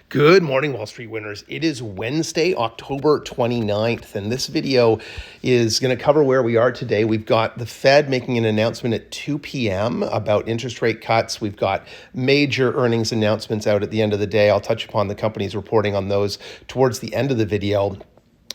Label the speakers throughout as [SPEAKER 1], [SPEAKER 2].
[SPEAKER 1] Good morning, Wall Street winners. It is Wednesday, October 29th, and this video is going to cover where we are today. We've got the Fed making an announcement at 2 p.m. about interest rate cuts. We've got major earnings announcements out at the end of the day. I'll touch upon the companies reporting on those towards the end of the video.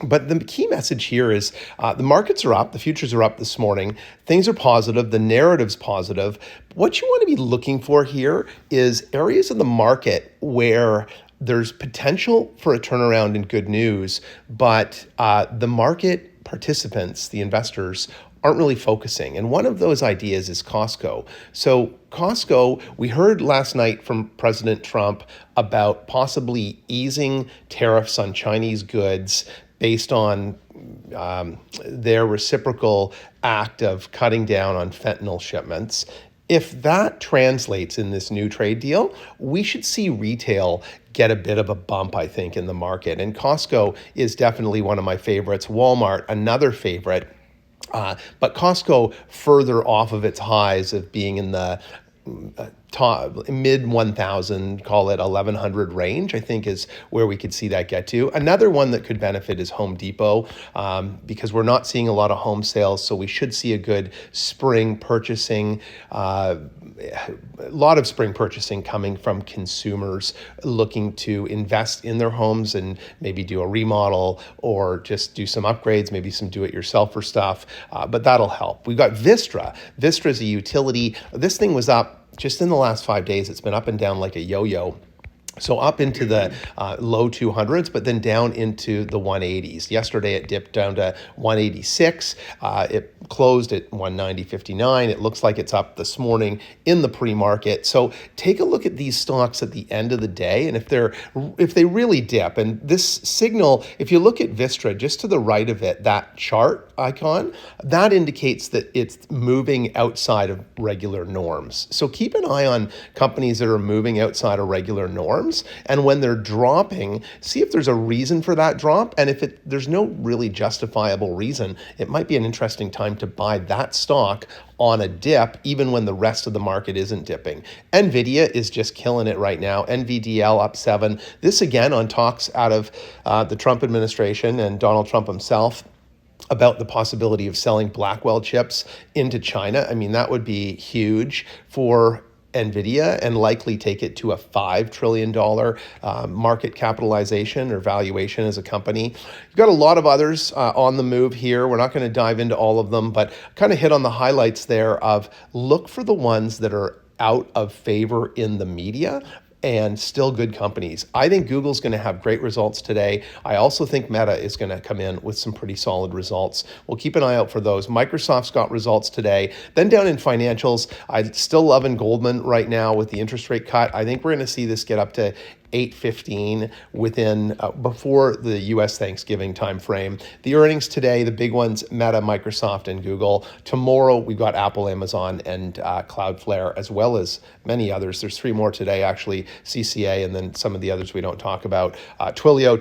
[SPEAKER 1] But the key message here is the markets are up, the futures are up this morning, things are positive, the narrative's positive. What you want to be looking for here is areas of the market where there's potential for a turnaround in good news, but the market participants, the investors, aren't really focusing. And one of those ideas is Costco. So Costco, we heard last night from President Trump about possibly easing tariffs on Chinese goods based on their reciprocal act of cutting down on fentanyl shipments. If that translates in this new trade deal, we should see retail get a bit of a bump, I think, in the market. And Costco is definitely one of my favorites. Walmart, another favorite. But Costco further off of its highs of being in the mid 1,000, call it 1,100 range, I think is where we could see that get to. Another one that could benefit is Home Depot because we're not seeing a lot of home sales, so we should see a good spring purchasing, a lot of spring purchasing coming from consumers looking to invest in their homes and maybe do a remodel or just do some upgrades, maybe some do-it-yourselfer stuff, but that'll help. We've got Vistra. Vistra is a utility. This thing was up just in the last 5 days. It's been up and down like a yo-yo. So up into the low 200s, but then down into the 180s. Yesterday, it dipped down to 186. It closed at 190.59. It looks like it's up this morning in the pre-market. So take a look at these stocks at the end of the day, and if they really dip, and this signal, if you look at Vistra, just to the right of it, that chart icon, that indicates that it's moving outside of regular norms. So keep an eye on companies that are moving outside of regular norms. And when they're dropping, see if there's a reason for that drop. And if there's no really justifiable reason, it might be an interesting time to buy that stock on a dip, even when the rest of the market isn't dipping. NVIDIA is just killing it right now. NVDL up 7. This again on talks out of the Trump administration and Donald Trump himself about the possibility of selling Blackwell chips into China. I mean, that would be huge for NVIDIA and likely take it to a $5 trillion market capitalization or valuation as a company. You've got a lot of others on the move here. We're not going to dive into all of them, but kind of hit on the highlights there of look for the ones that are out of favor in the media and still good companies. I think Google's going to have great results today. I also think Meta is going to come in with some pretty solid results. We'll keep an eye out for those. Microsoft's got results today. Then down in financials, I still loving Goldman right now with the interest rate cut. I think we're going to see this get up to 8:15 within before the U.S. Thanksgiving timeframe. The earnings today, the big ones, Meta, Microsoft, and Google. Tomorrow, we've got Apple, Amazon, and Cloudflare, as well as many others. There's 3 more today, actually, CCA, and then some of the others we don't talk about. Twilio